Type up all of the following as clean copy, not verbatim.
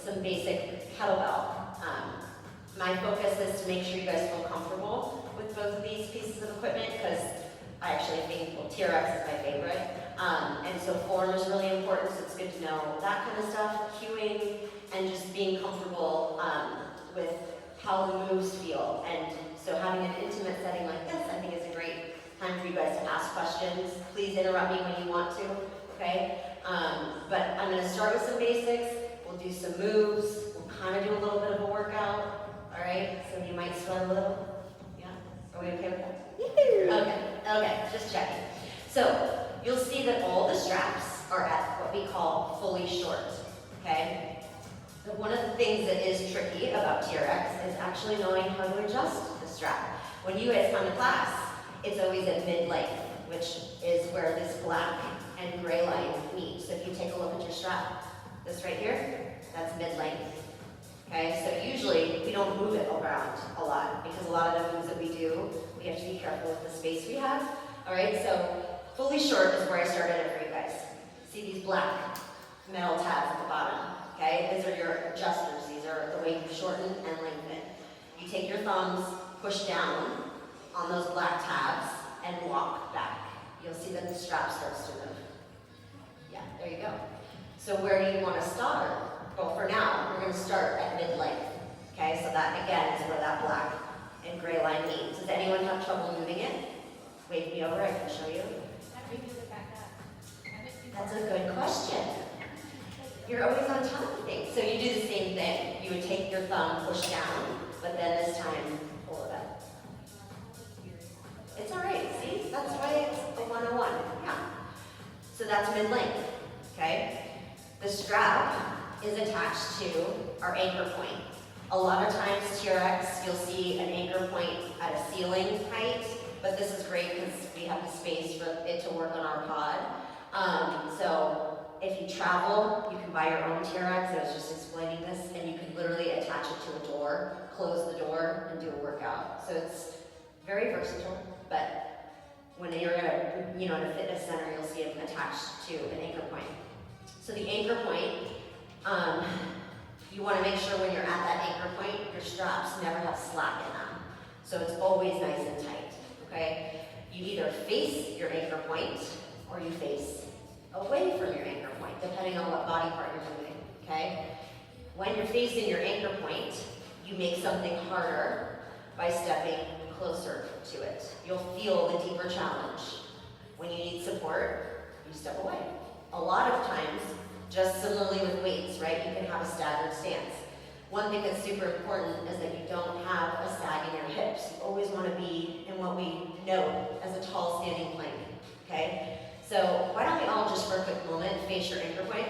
some basic kettlebell. My focus is to make sure you guys feel comfortable with both of these pieces of equipment because I actually think, well, TRX is my favorite. And so form is really important, so it's good to know that kind of stuff, cueing, and just being comfortable with how the moves feel. And so having an intimate setting like this, I think is a great time for you guys to ask questions. Please interrupt me when you want to, okay? But I'm gonna start with some basics. We'll do some moves. We'll kind of do a little bit of a workout. All right, so you might sweat a little. Yeah, are we okay with that? Okay, just checking. So you'll see that all the straps are at what we call fully short, okay? So one of the things that is tricky about TRX is actually knowing how to adjust the strap. When you guys come to class, it's always at mid-length, which is where this black and gray line meet. So if you take a look at your strap, this right here, that's mid-length. Okay, so usually we don't move it around a lot because a lot of the moves that we do, we have to be careful with the space we have. All right, so fully short is where I started it for you guys. See these black metal tabs at the bottom, okay? These are your adjusters. These are the way you shorten and lengthen. You take your thumbs, push down on those black tabs, and walk back. You'll see that the strap starts to move. Yeah, there you go. So where do you want to start? Well, for now, we're going to start at mid-length. Okay, so that again is where that black and gray line meet. Does anyone have trouble moving it? Wave me over, I can show you. How do we move it back up? That's a good question. You're always on top of things. So you do the same thing. You would take your thumb, push down, but then this time, pull it up. It's all right, see? That's why it's a 101, yeah. So that's mid-length, okay? The strap is attached to our anchor point. A lot of times TRX, you'll see an anchor point at a ceiling height, but this is great because we have the space for it to work on our pod. So if you travel, you can buy your own TRX. I was just explaining this, and you can literally attach it to a door, close the door, and do a workout. So it's very versatile, but when you're in a fitness center, you'll see it attached to an anchor point. So the anchor point, you want to make sure when you're at that anchor point, your straps never have slack in them. So it's always nice and tight, okay? You either face your anchor point or you face away from your anchor point, depending on what body part you're moving, okay? When you're facing your anchor point, you make something harder by stepping closer to it. You'll feel the deeper challenge. When you need support, you step away. A lot of times, just similarly with weights, right? You can have a staggered stance. One thing that's super important is that you don't have a sag in your hips. You always want to be in what we know as a tall standing plank, okay? So why don't we all just for a quick moment face your anchor point.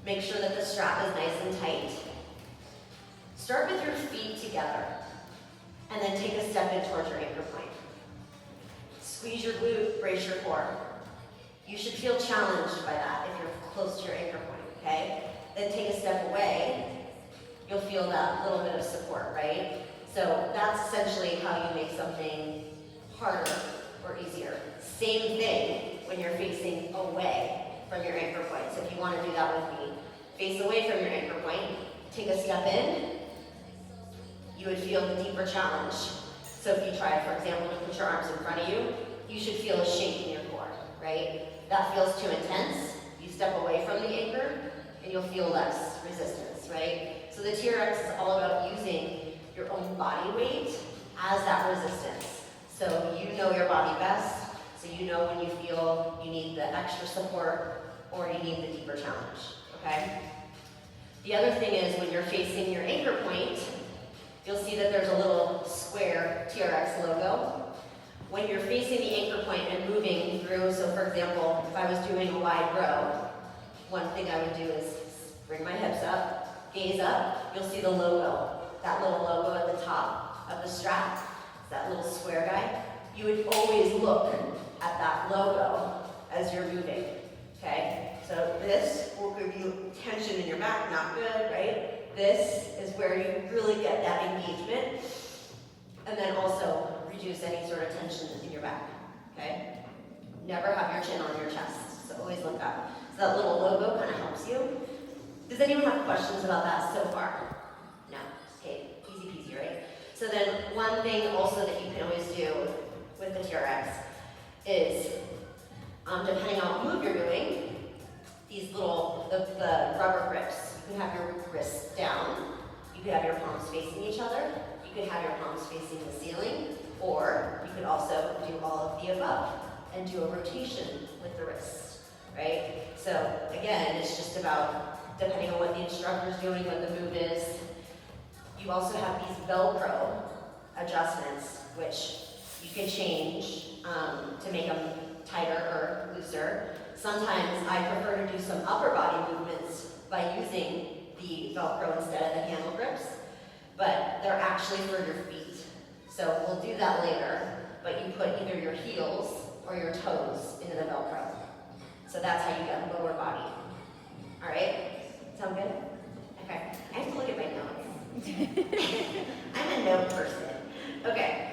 Make sure that the strap is nice and tight. Start with your feet together and then take a step in towards your anchor point. Squeeze your glute, brace your core. You should feel challenged by that if you're close to your anchor point, okay? Then take a step away, you'll feel that little bit of support, right? So that's essentially how you make something harder or easier. Same thing when you're facing away from your anchor point. So if you want to do that with me, face away from your anchor point, take a step in, you would feel the deeper challenge. So if you try, for example, to put your arms in front of you, you should feel a shake in your core, right? That feels too intense, you step away from the anchor, and you'll feel less resistance, right? So the TRX is all about using your own body weight as that resistance. So you know your body best, so you know when you feel you need the extra support or you need the deeper challenge, okay? The other thing is when you're facing your anchor point, you'll see that there's a little square TRX logo. When you're facing the anchor point and moving through, so for example, if I was doing a wide row, one thing I would do is bring my hips up, gaze up, you'll see the logo, that little logo at the top of the strap, that little square guy. You would always look at that logo as you're moving, okay? So this will give you tension in your back, not good, right? This is where you really get that engagement, and then also reduce any sort of tension in your back, okay? Never have your chin on your chest, so always look up. So that little logo kind of helps you. Does anyone have questions about that so far? No? Okay, easy peasy, right? So then one thing also that you can always do with the TRX is, depending on what move you're doing, these little, the rubber grips, you can have your wrists down, you could have your palms facing each other, you could have your palms facing the ceiling, or you could also do all of the above and do a rotation with the wrist, right? So again, it's just about, depending on what the instructor's doing, what the move is. You also have these Velcro adjustments, which you can change to make them tighter or looser. Sometimes I prefer to do some upper body movements by using the Velcro instead of the handle grips, but they're actually for your feet. So we'll do that later, but you put either your heels or your toes into the Velcro. So that's how you get lower body. All right? Sound good? Okay. I have to look at my notes. I'm a note person. Okay.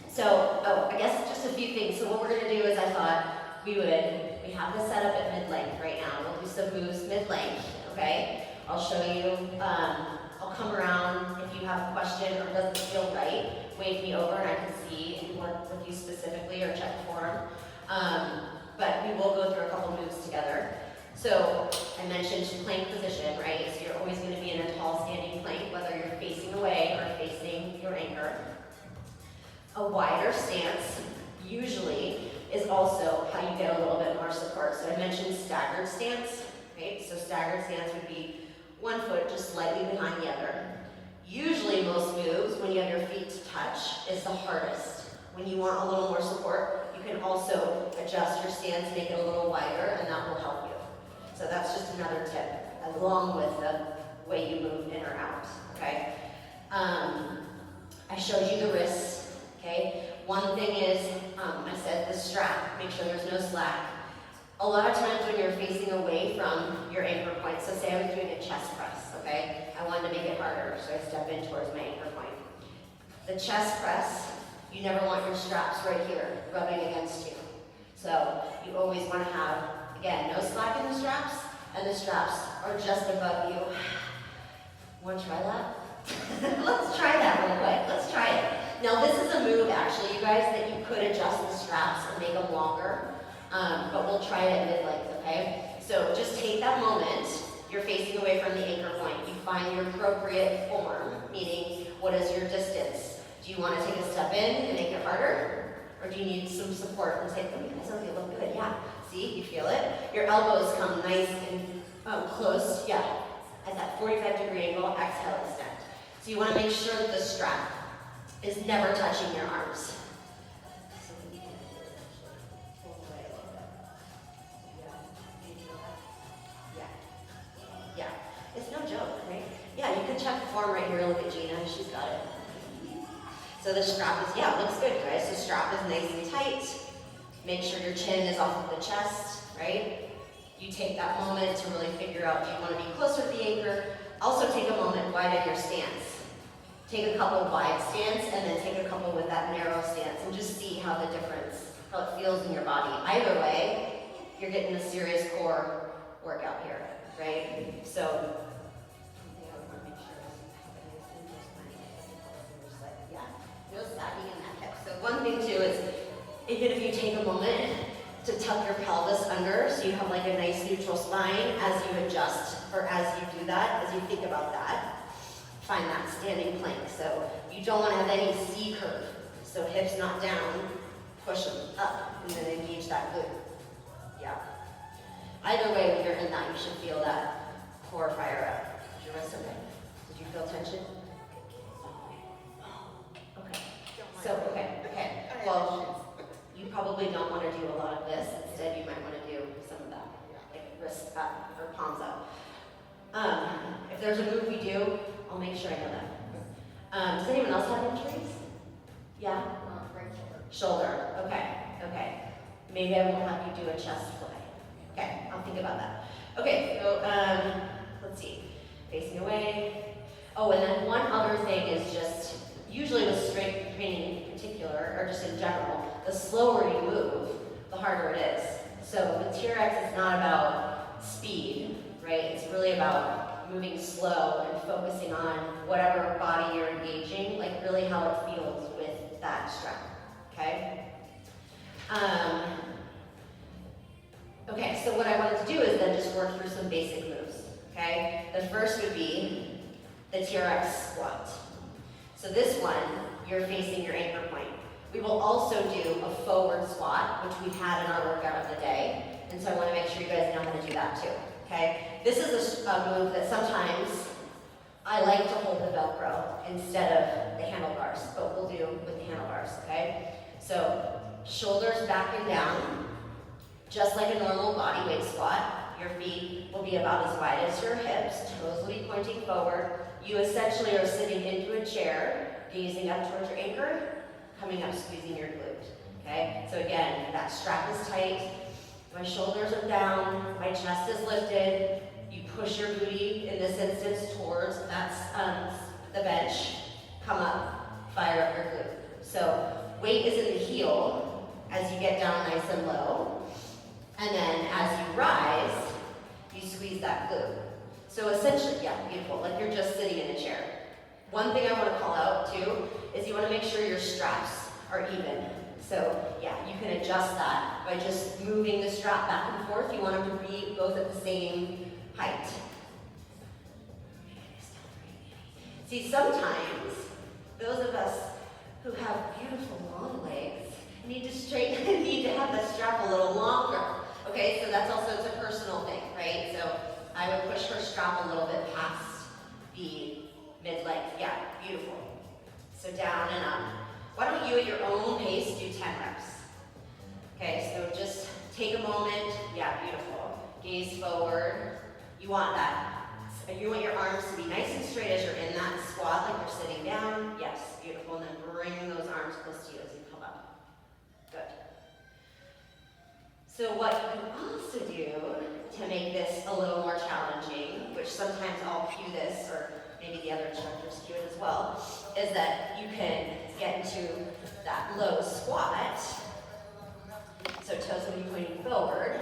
So, I guess just a few things. So what we're going to do is I thought we have this set up at mid-length right now. We'll do some moves mid-length, okay? I'll show you, I'll come around. If you have a question or it doesn't feel right, wave me over and I can see and work with you specifically or check the form. But we will go through a couple moves together. So I mentioned plank position, right? So you're always going to be in a tall standing plank, whether you're facing away or facing your anchor. A wider stance usually is also how you get a little bit more support. So I mentioned staggered stance, right? So staggered stance would be one foot just slightly behind the other. Usually most moves, when you have your feet to touch, is the hardest. When you want a little more support, you can also adjust your stance, make it a little wider, and that will help you. So that's just another tip, along with the way you move in or out, okay? I showed you the wrists, okay? One thing is, I said the strap, make sure there's no slack. A lot of times when you're facing away from your anchor point, so say I was doing a chest press, okay? I wanted to make it harder, so I step in towards my anchor point. The chest press, you never want your straps right here, rubbing against you. So you always want to have, again, no slack in the straps, and the straps are just above you. Want to try that? Let's try that real quick. Let's try it. Now this is a move, actually, you guys, that you could adjust the straps and make them longer, but we'll try it at mid-length, okay? So just take that moment. You're facing away from the anchor point. You find your appropriate form, meaning what is your distance? Do you want to take a step in and make it harder? Or do you need some support and say, oh, you guys look good, yeah. See, you feel it? Your elbows come nice and close, yeah. At that 45-degree angle, exhale, extend. So you want to make sure that the strap is never touching your arms. So you can pull away a little bit. Yeah, you feel that? Yeah. Yeah. It's no joke, right? Yeah, you can check the form right here. Look at Gina, she's got it. So the strap is, yeah, it looks good, guys. So strap is nice and tight. Make sure your chin is off of the chest, right? You take that moment to really figure out, do you want to be closer to the anchor? Also take a moment, widen your stance. Take a couple wide stance and then take a couple with that narrow stance and just see how the difference, how it feels in your body. Either way, you're getting a serious core workout here, right? So, no sagging in that hip. So one thing too is, even if you take a moment to tuck your pelvis under so you have like a nice neutral spine as you adjust, or as you do that, as you think about that, find that standing plank. So you don't want to have any C curve. So hips not down, push them up, and then engage that glute. Yeah. Either way, when you're in that, you should feel that core fire up. Is your wrist okay? Did you feel tension? Okay. Well, you probably don't want to do a lot of this. Instead, you might want to do some of that, like wrists up or palms up. If there's a move we do, I'll make sure I know that. Does anyone else have injuries? Yeah? Right Shoulder. Okay. Maybe I won't have you do a chest fly. Okay, I'll think about that. Okay, so let's see. Facing away. Oh, and then one other thing is just, usually with strength training in particular, or just in general, the slower you move, the harder it is. So the TRX is not about speed, right? It's really about moving slow and focusing on whatever body you're engaging, like really how it feels with that strap, okay? Okay, so what I wanted to do is then just work through some basic moves, okay? The first would be the TRX squat. So this one, you're facing your anchor point. We will also do a forward squat, which we had in our workout of the day. And so I want to make sure you guys know how to do that too, okay? This is a move that sometimes I like to hold the Velcro instead of the handlebars, but we'll do with the handlebars, okay? So shoulders back and down, just like a normal body weight squat. Your feet will be about as wide as your hips, toes will be pointing forward. You essentially are sitting into a chair, gazing up towards your anchor, coming up, squeezing your glute, okay? So again, that strap is tight, my shoulders are down, my chest is lifted. You push your booty, in this instance, towards the bench, come up, fire up your glute. So weight is in the heel as you get down nice and low, and then as you rise, you squeeze that glute. So essentially, yeah, beautiful, like you're just sitting in a chair. One thing I want to call out too is you want to make sure your straps are even. So yeah, you can adjust that by just moving the strap back and forth. You want them to be both at the same height. See, sometimes those of us who have beautiful long legs need to have the strap a little longer. Okay, so that's also, it's a personal thing, right? So I would push her strap a little bit past the mid-length. Yeah, beautiful. So down and up. Why don't you at your own pace do 10 reps? Okay, so just take a moment. Yeah, beautiful. Gaze forward. You want your arms to be nice and straight as you're in that squat, like you're sitting down. Yes, beautiful. And then bring those arms close to you as you come up. Good. So what you can also do to make this a little more challenging, which sometimes I'll cue this, or maybe the other instructors cue it as well, is that you can get into that low squat. So toes will be pointing forward,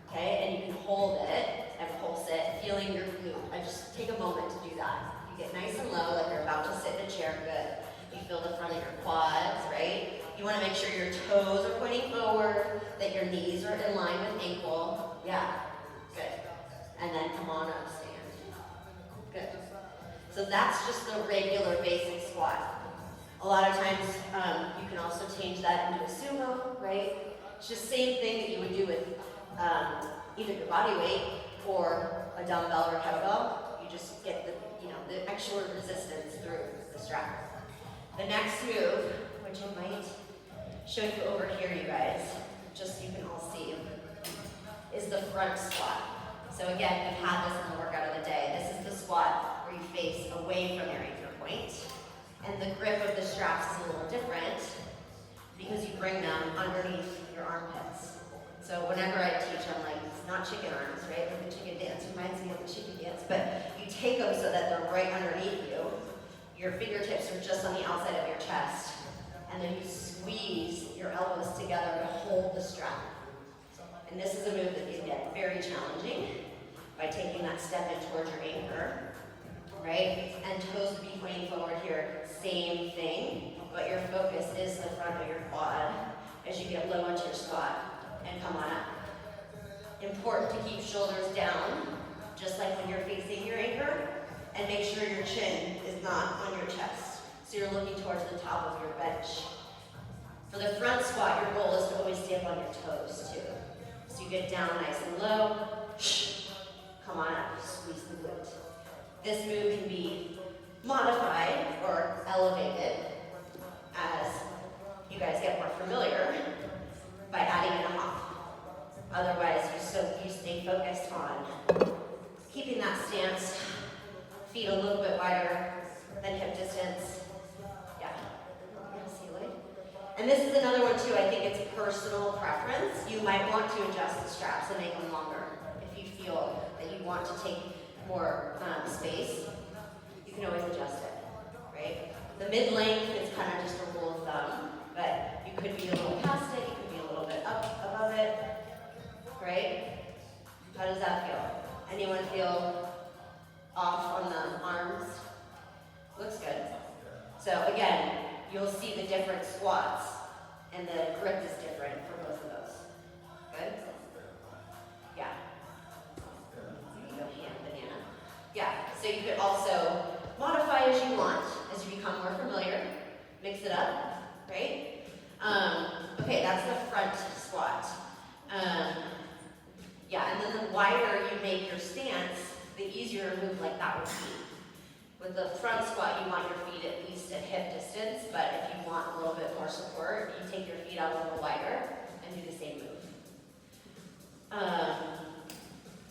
okay, and you can hold it and pulse it, feeling your glute. I just take a moment to do that. You get nice and low, like you're about to sit in a chair, good. You feel the front of your quads, right? You want to make sure your toes are pointing forward, that your knees are in line with ankle. Yeah, good. And then come on up, stand. Good. So that's just the regular basic squat. A lot of times you can also change that into a sumo, right? It's just the same thing that you would do with either your body weight or a dumbbell or kettlebell. You just get the extra resistance through the strap. The next move, which I might show you over here, you guys, just so you can all see, is the front squat. So again, we had this in the workout of the day. This is the squat where you face away from your anchor point. And the grip of the straps is a little different because you bring them underneath your armpits. So whenever I teach, I'm like, it's not chicken arms, right? Like the chicken dance reminds me of the chicken dance, but you take them so that they're right underneath you. Your fingertips are just on the outside of your chest. And then you squeeze your elbows together to hold the strap. And this is a move that can get very challenging by taking that step in towards your anchor, right? And toes be pointing forward here, same thing, but your focus is the front of your quad as you get low into your squat and come on up. Important to keep shoulders down, just like when you're facing your anchor, and make sure your chin is not on your chest. So you're looking towards the top of your bench. For the front squat, your goal is to always stay up on your toes too. So you get down nice and low, come on up, squeeze the glute. This move can be modified or elevated as you guys get more familiar by adding in a hop. Otherwise, you stay focused on keeping that stance, feet a little bit wider than hip distance. Yeah, see, like. And this is another one too, I think it's personal preference. You might want to adjust the straps and make them longer if you feel that you want to take more space. You can always adjust it, right? The mid-length is kind of just a rule of thumb, but you could be a little past it, you could be a little bit up above it, right? How does that feel? Anyone feel off on the arms. Looks good. So again, you'll see the different squats, and the grip is different for both of those. Good? Yeah. There you go, hand banana. Yeah, so you could also modify as you want, as you become more familiar. Mix it up, right? Okay, that's the front squat. Yeah, and then the wider you make your stance, the easier a move like that would be. With the front squat, you want your feet at least at hip distance, but if you want a little bit more support, you take your feet out a little wider and do the same move.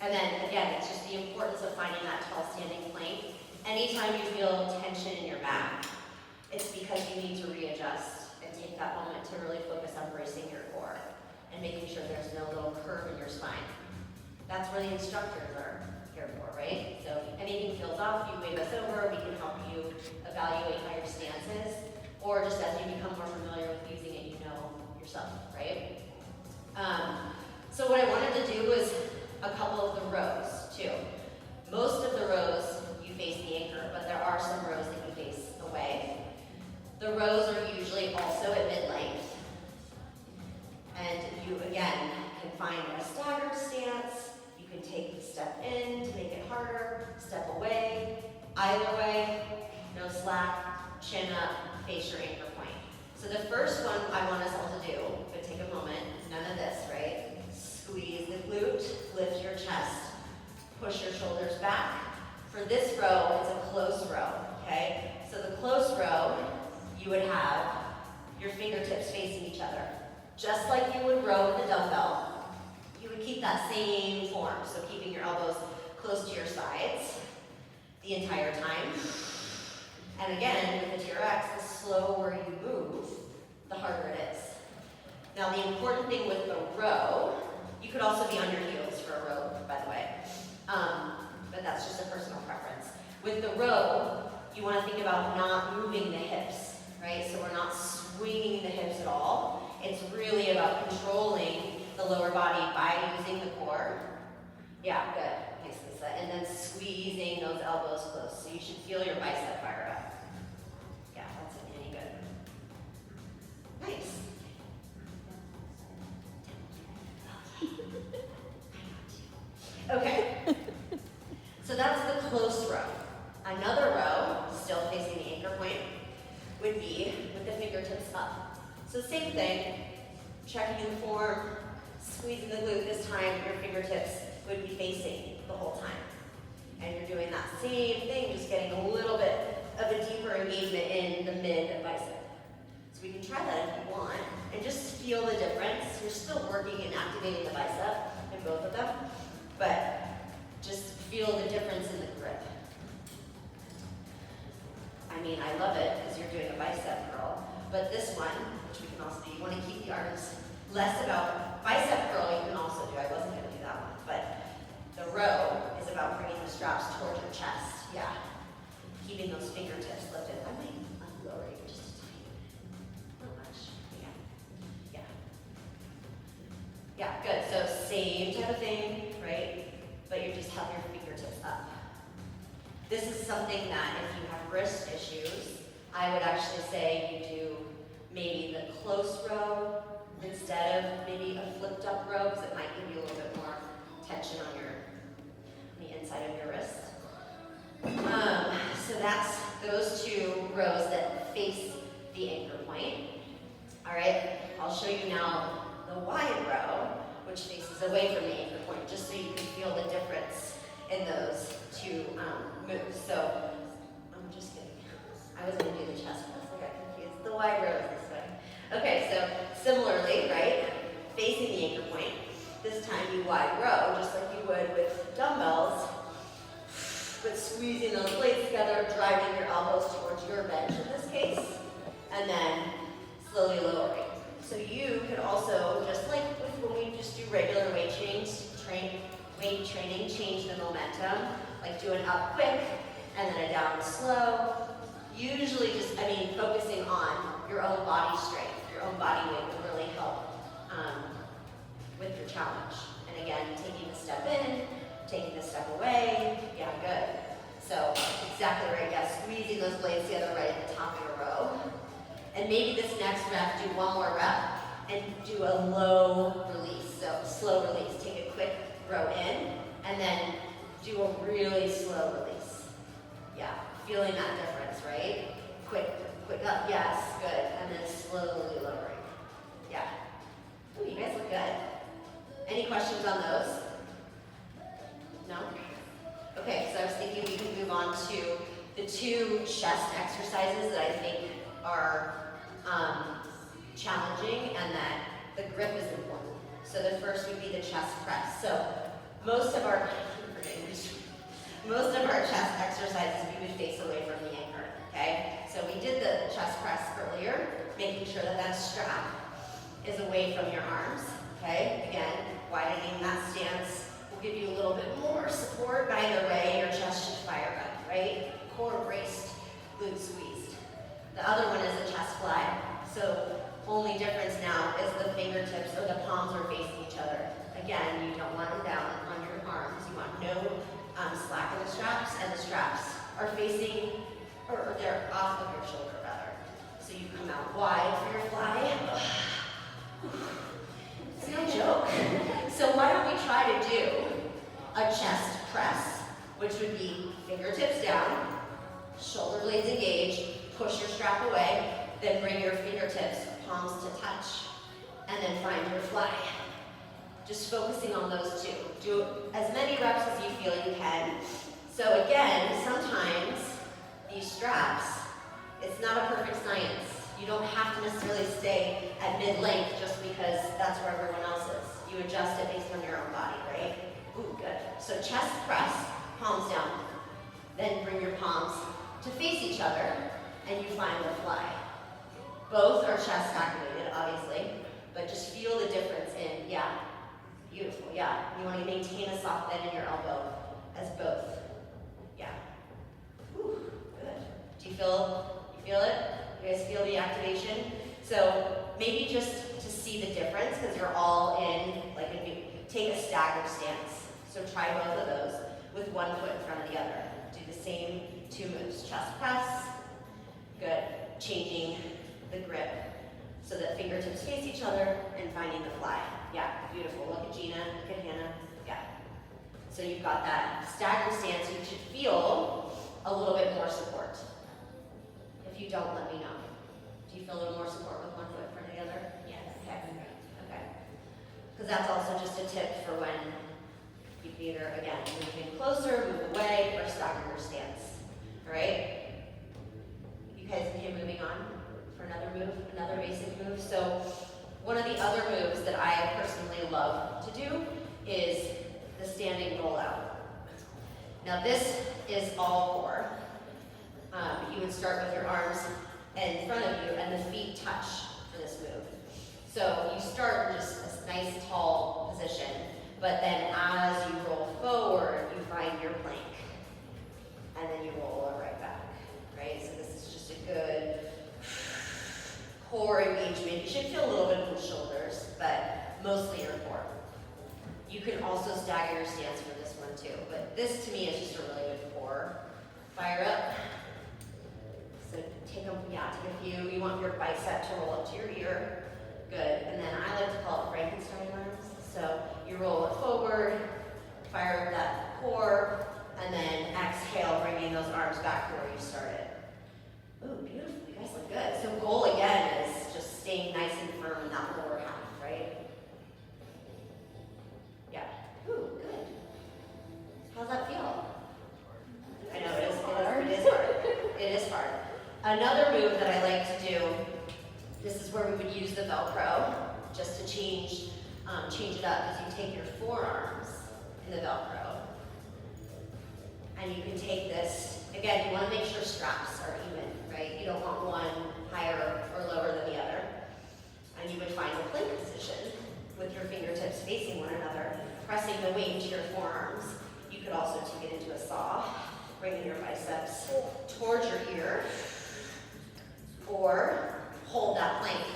And then again, it's just the importance of finding that tall standing plank. Anytime you feel tension in your back, it's because you need to readjust and take that moment to really focus on bracing your core and making sure there's no little curve in your spine. That's where the instructors are here for, right? So if anything feels off, you wave us over, we can help you evaluate how your stance is, or just as you become more familiar with using it, you know yourself, right? So what I wanted to do was a couple of the rows too. Most of the rows you face the anchor, but there are some rows that you face away. The rows are usually also at mid-length. And you, again, can find a staggered stance. You can take the step in to make it harder, step away. Either way, no slack, chin up, face your anchor point. So the first one I want us all to do, but take a moment, none of this, right? Squeeze the glute, lift your chest, push your shoulders back. For this row, it's a close row, okay? So the close row, you would have your fingertips facing each other. Just like you would row with a dumbbell, you would keep that same form. So keeping your elbows close to your sides the entire time. And again, with the TRX, the slower you move, the harder it is. Now the important thing with the row, you could also be on your heels for a row, by the way. But that's just a personal preference. With the row, you want to think about not moving the hips, right? So we're not swinging the hips at all. It's really about controlling the lower body by using the core. Yeah, good. Nice, Lisa. And then squeezing those elbows close. So you should feel your bicep fire up. Yeah, that's any good. Nice. Okay. So that's the close row. Another row, still facing the anchor point, would be with the fingertips up. So same thing, checking the form, squeezing the glute. This time your fingertips would be facing the whole time. And you're doing that same thing, just getting a little bit of a deeper engagement in the mid bicep. So we can try that if you want, and just feel the difference. You're still working and activating the bicep in both of them, but just feel the difference in the grip. I mean, I love it because you're doing a bicep curl, but this one, which we can also do, you want to keep the arms less about bicep curl. You can also do, I wasn't going to do that one, but the row is about bringing the straps towards your chest. Yeah, keeping those fingertips lifted. I might lower you just a tiny bit, not much. Yeah, yeah, good. So same type of thing, right? But you just have your fingertips up. This is something that if you have wrist issues, I would actually say you do maybe the close row instead of maybe a flipped up row, because it might give you a little bit more tension on the inside of your wrist. So that's those two rows that face the anchor point. All right, I'll show you now the wide row, which faces away from the anchor point, just so you can feel the difference in those two moves. So, I'm just kidding. I was going to do the chest press, I got confused. The wide row is this way. Okay, so similarly, right, facing the anchor point, this time you wide row, just like you would with dumbbells, but squeezing those blades together, driving your elbows towards your bench in this case, and then slowly lowering. So you could also, just like with when we just do regular weight training, change the momentum, like do an up quick and then a down slow. Usually just, focusing on your own body strength, your own body weight will really help with your challenge. And again, taking a step in, taking a step away, yeah, good. So exactly right, yeah, squeezing those blades together right at the top of your row. And maybe this next rep, do one more rep and do a low release, so slow release. Take a quick row in and then do a really slow release. Yeah, feeling that difference, right? Quick up, yes, good. And then slowly lowering. Yeah. Ooh, you guys look good. Any questions on those? No? Okay, so I was thinking we can move on to the two chest exercises that I think are challenging and that the grip is important. So the first would be the chest press. So most of our chest exercises we would face away from the anchor, okay? So we did the chest press earlier, making sure that that strap is away from your arms, okay? Again, widening that stance will give you a little bit more support. Either way, your chest should fire up, right? Core braced, glutes squeezed. The other one is a chest fly. So only difference now is the fingertips or the palms are facing each other. Again, you don't want them down on your arms. You want no slack in the straps, and the straps are facing, or they're off of your shoulder rather. So you come out wide for your fly. It's no joke. So why don't we try to do a chest press, which would be fingertips down, shoulder blades engaged, push your strap away, then bring your fingertips, palms to touch, and then find your fly. Just focusing on those two. Do as many reps as you feel you can. So again, sometimes these straps, it's not a perfect science. You don't have to necessarily stay at mid-length just because that's where everyone else is. You adjust it based on your own body, right? Ooh, good. So chest press, palms down. Then bring your palms to face each other, and you find the fly. Both are chest activated, obviously, but just feel the difference in, yeah, beautiful, yeah. You want to maintain a soft bend in your elbow as both. Yeah. Ooh, good. Do you feel it? You guys feel the activation? So maybe just to see the difference, because you're all in, like take a staggered stance. So try both of those with one foot in front of the other. Do the same two moves. Chest press, good. Changing the grip so that fingertips face each other and finding the fly. Yeah, beautiful. Look at Gina, look at Hannah. Yeah. So you've got that staggered stance. You should feel a little bit more support. If you don't, let me know. Do you feel a little more support with one foot in front of the other? Yes. Okay. Because that's also just a tip for when you can either, again, move in closer, move away, or stagger your stance. All right? You guys can moving on for another move, another basic move. So one of the other moves that I personally love to do is the standing rollout. Now this is all core. You would start with your arms in front of you and the feet touch for this move. So you start in just a nice tall position, but then as you roll forward, you find your plank. And then you roll right back, right? So this is just a good core engagement. You should feel a little bit in the shoulders, but mostly your core. You can also stagger your stance for this one too, but this to me is just a really good core. Fire up. So take a few. You want your bicep to roll up to your ear. Good. And then I like to call it Frankenstein arms. So you roll it forward, fire up that core, and then exhale, bringing those arms back to where you started. Ooh, beautiful. You guys look good. So goal again is just staying nice and firm in that lower half, right? Yeah. Ooh, good. How's that feel? I know it is hard. It is hard. Another move that I like to do, this is where we would use the Velcro, just to change it up, is you take your forearms in the Velcro, and you can take this, again, you want to make sure straps are even, right? You don't want one higher or lower than the other. And you would find a plank position with your fingertips facing one another, pressing the weight to your forearms. You could also take it into a saw, bringing your biceps towards your ear, or hold that plank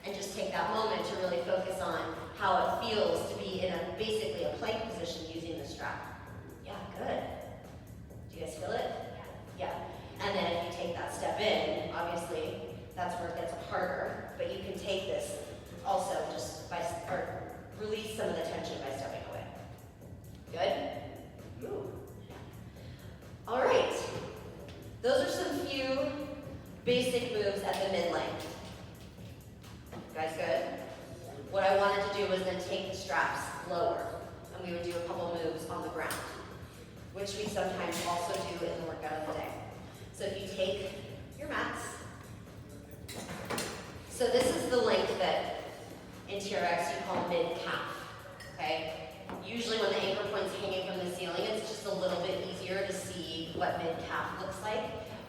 and just take that moment to really focus on how it feels to be in basically a plank position using the strap. Yeah, good. Do you guys feel it? we would do a couple moves on the ground, which we sometimes also do in the workout of the day. So if you take your mats, so this is the length that in TRX you call mid-calf, okay? Usually when the anchor point's hanging from the ceiling, it's just a little bit easier to see what mid-calf looks like.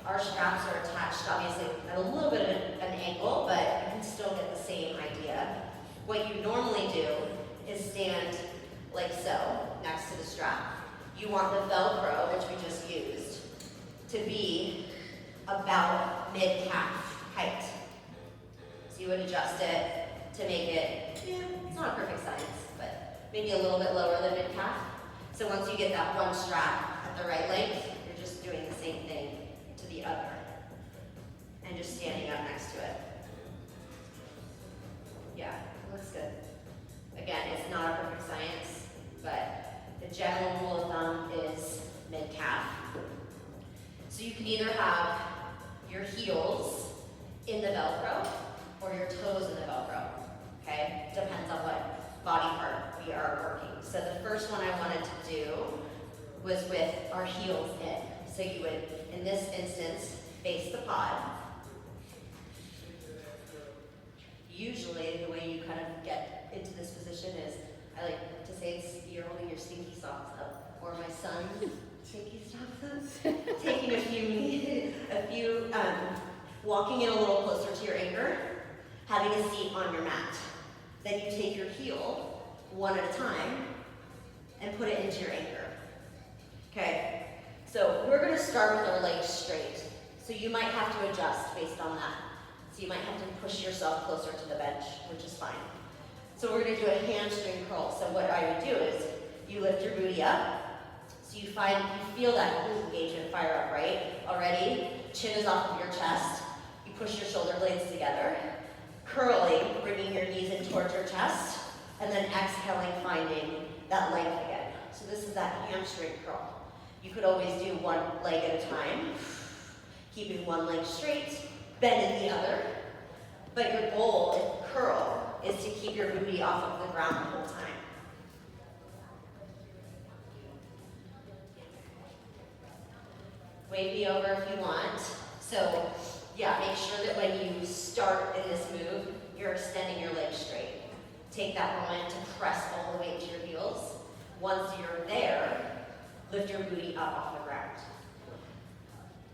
Our straps are attached, obviously, at a little bit of an angle, but you can still get the same idea. What you normally do is stand like so, next to the strap. You want the Velcro, which we just used, to be about mid-calf height. So you would adjust it to make it, it's not a perfect science, but maybe a little bit lower than mid-calf. So once you get that one strap at the right length, you're just doing the same thing to the other. And just standing up next to it. Yeah, it looks good. Again, it's not a perfect science, but the general rule of thumb is mid-calf. So you can either have your heels in the Velcro or your toes in the Velcro, okay? Depends on what body part we are working. So the first one I wanted to do was with our heels in. So you would, in this instance, face the pod. Usually the way you kind of get into this position is, I like to say it's you're holding your stinky socks up, or my son's stinky socks up. Taking walking in a little closer to your anchor, having a seat on your mat. Then you take your heel, one at a time, and put it into your anchor. Okay, so we're gonna start with our legs straight. So you might have to adjust based on that. So you might have to push yourself closer to the bench, which is fine. So we're gonna do a hamstring curl. So what I would do is, you lift your booty up. So you feel that glute engagement fire up, right? Already, chin is off of your chest. You push your shoulder blades together. Curling, bringing your knees in towards your chest. And then exhaling, finding that length again. So this is that hamstring curl. You could always do one leg at a time, keeping one leg straight, bending the other. But your goal, curl, is to keep your booty off of the ground the whole time. Wave me over if you want. So, yeah, make sure that when you start in this move, you're extending your legs straight. Take that moment to press all the way into your heels. Once you're there, lift your booty up off the ground.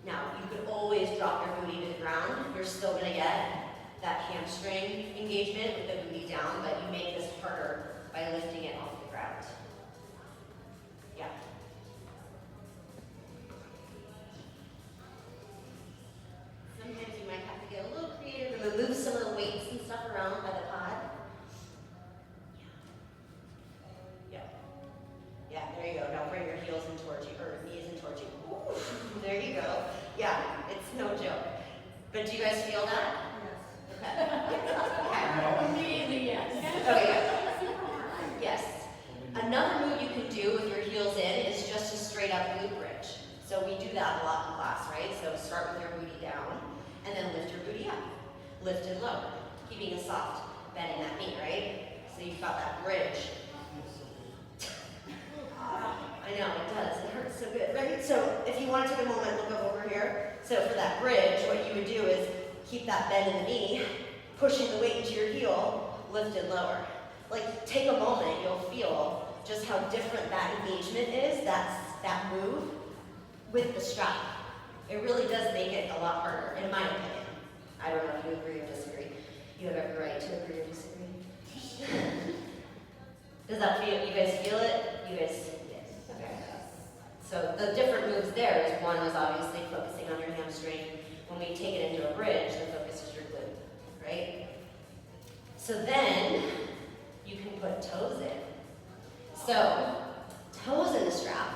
Now, you could always drop your booty to the ground. You're still going to get that hamstring engagement with the booty down, but you make this harder by lifting it off the ground. Yeah. Sometimes you might have to get a little creative and move some of the weights and stuff around by the pod. Yeah. Yeah, there you go. Now bring your heels in towards you, or knees in towards you. Ooh, there you go. Yeah, it's no joke. But do you guys feel that? Okay. Immediately, yes. Okay. Yes. Another move you can do with your heels in is just a straight up glute bridge. So we do that a lot in class, right? So start with your booty down, and then lift your booty up. Lift and lower, keeping it soft, bending that knee, right? So you've got that bridge. I know, it does. It hurts so good, right? So if you want to take a moment, look up over here. So for that bridge, what you would do is keep that bend in the knee, pushing the weight into your heel, lift and lower. Like, take a moment, you'll feel just how different that engagement is, that move, with the strap. It really does make it a lot harder, in my opinion. I don't know if you agree or disagree. You have every right to agree or disagree. Does that feel, you guys feel it? You guys, yes. Okay. So the different moves there is, one is obviously focusing on your hamstring. When we take it into a bridge, the focus is your glute, right? So then, you can put toes in. So, toes in the strap.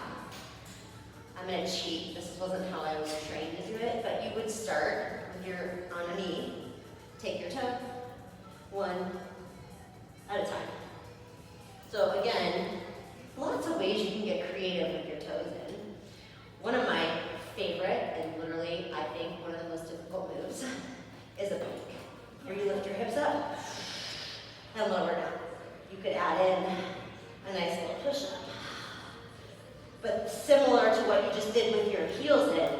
I'm going to cheat. This wasn't how I was trained to do it, but you would start with your on a knee, take your toe, one at a time. So again, lots of ways you can get creative with your toes in. One of my favorite, and literally I think one of the most difficult moves, is a plank. Where you lift your hips up and lower down. You could add in a nice little push-up. But similar to what you just did with your heels in,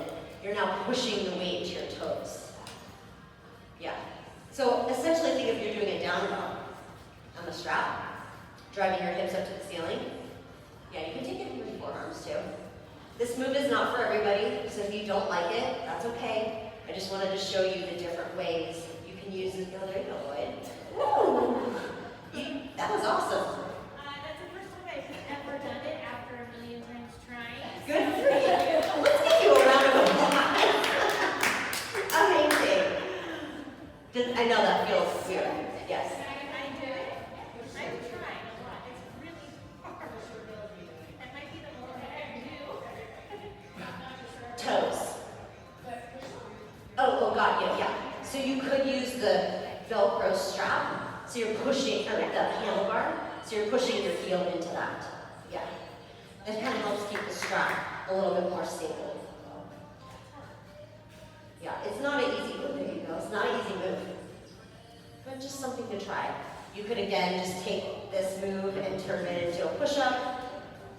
you're now pushing the weight to your toes. Yeah. So essentially think if you're doing a down dog on the strap, driving your hips up to the ceiling. Yeah, you can take it in your forearms too. This move is not for everybody, so if you don't like it, that's okay. I just wanted to show you the different ways you can use it. Oh, there you go, Lloyd. Woo! That was awesome. That's the first time I've ever done it after a million times trying. Good for you. Let's give you a round of applause. Amazing. I know that feels weird. Yes. I do it. I'm trying a lot. It's really hard. That might be the more that I do. Toes. Oh, got you, yeah. So you could use the Velcro strap, so you're pushing, or the handlebar, so you're pushing your heel into that. Yeah. It kind of helps keep the strap a little bit more stable. Yeah, it's not an easy move, there you go. It's not an easy move, but just something to try. You could again just take this move and turn it into a push-up,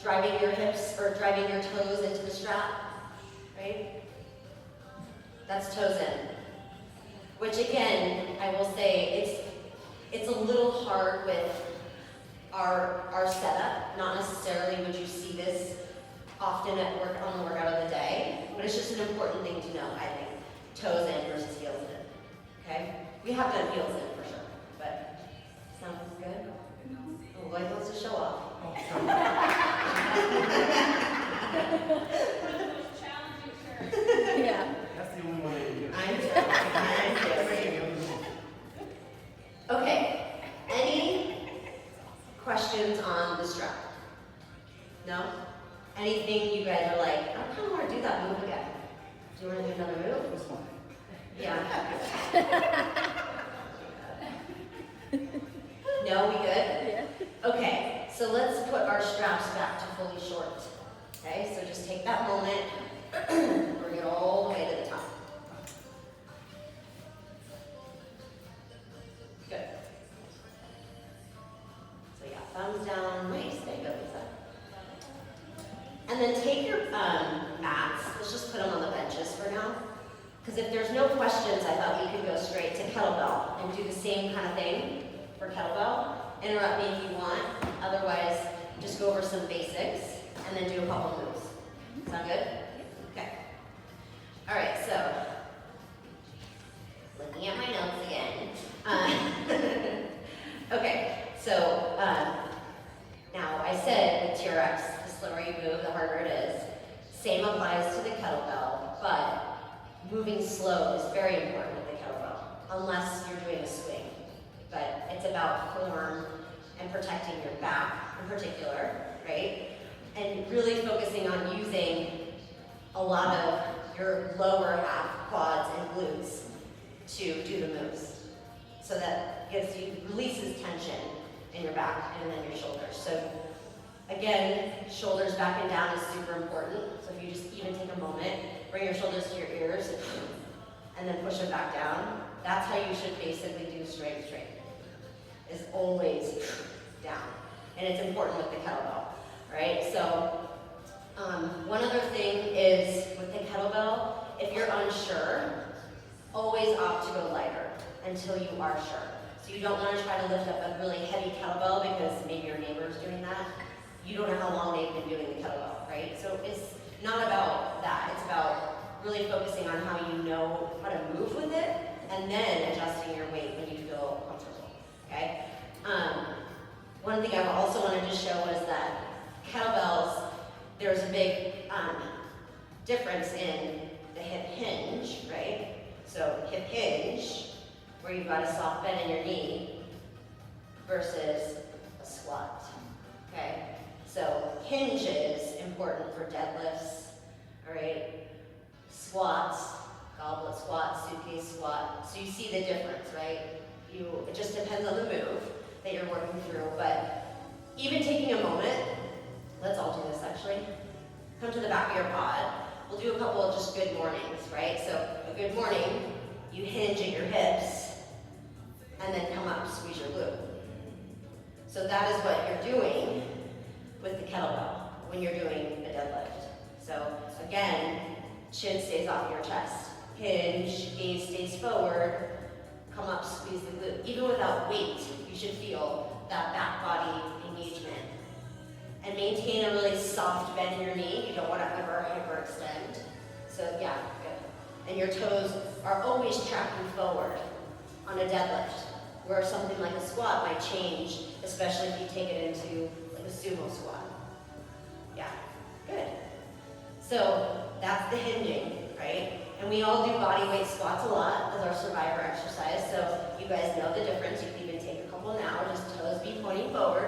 driving your hips or driving your toes into the strap, right? That's toes in. Which again, I will say, it's a little hard with our setup. Not necessarily would you see this often at work on the workout of the day, but it's just an important thing to know, I think. Toes in versus heels in, okay? We have done heels in for sure, but sounds good? Oh, Lloyd wants to show off. Yeah. That's the only one that you do. I'm okay, any questions on the strap? No? Anything you guys are like, I kind of want to do that move again. Do you want to do another move? This one. Yeah. No, we good? Yeah. Okay, so let's put our straps back to fully short. Okay, so just take that moment, bring it all the way to the top. Good. So yeah, thumbs down, nice, there you go, Lisa. And then take your mats, let's just put them on the benches for now. Because if there's no questions, I thought we could go straight to kettlebell and do the same kind of thing for kettlebell. Interrupt me if you want, otherwise just go over some basics and then do a couple moves. Sound good? Okay. All right, so looking at my notes again. Okay, so now I said with TRX, the slower you move, the harder it is. Same applies to the kettlebell, but moving slow is very important with the kettlebell, unless you're doing a swing. But it's about form and protecting your back in particular, right? And really focusing on using a lot of your lower half, quads and glutes, to do the moves. So that releases tension in your back and then your shoulders. So again, shoulders back and down is super important. So if you just even take a moment, bring your shoulders to your ears, and then push them back down. That's how you should basically do straight, is always down. And it's important with the kettlebell, right? So one other thing is with the kettlebell, if you're unsure, always opt to go lighter until you are sure. So you don't want to try to lift up a really heavy kettlebell because maybe your neighbor's doing that. You don't know how long they've been doing the kettlebell, right? So it's not about that. It's about really focusing on how you know how to move with it and then adjusting your weight when you feel comfortable, okay? One thing I also wanted to show was that kettlebells, there's a big difference in the hip hinge, right? So hip hinge, where you've got a soft bend in your knee, versus a squat, okay? So hinge is important for deadlifts, all right? Squats, goblet squat, suitcase squat. So you see the difference, right? It just depends on the move that you're working through, but even taking a moment, let's all do this actually. Come to the back of your pod. We'll do a couple of just good mornings, right? So a good morning, you hinge at your hips, and then come up, squeeze your glute. So that is what you're doing with the kettlebell, when you're doing a deadlift. So again, chin stays off your chest. Hinge, gaze stays forward, come up, squeeze the glute. Even without weight, you should feel that back body engagement. And maintain a really soft bend in your knee. You don't want to ever hyperextend. So yeah, good. And your toes are always tracking forward on a deadlift, where something like a squat might change, especially if you take it into like a sumo squat. Yeah, good. So that's the hinging, right? And we all do body weight squats a lot as our survivor exercise, so you guys know the difference. You can even take a couple now, just toes be pointing forward.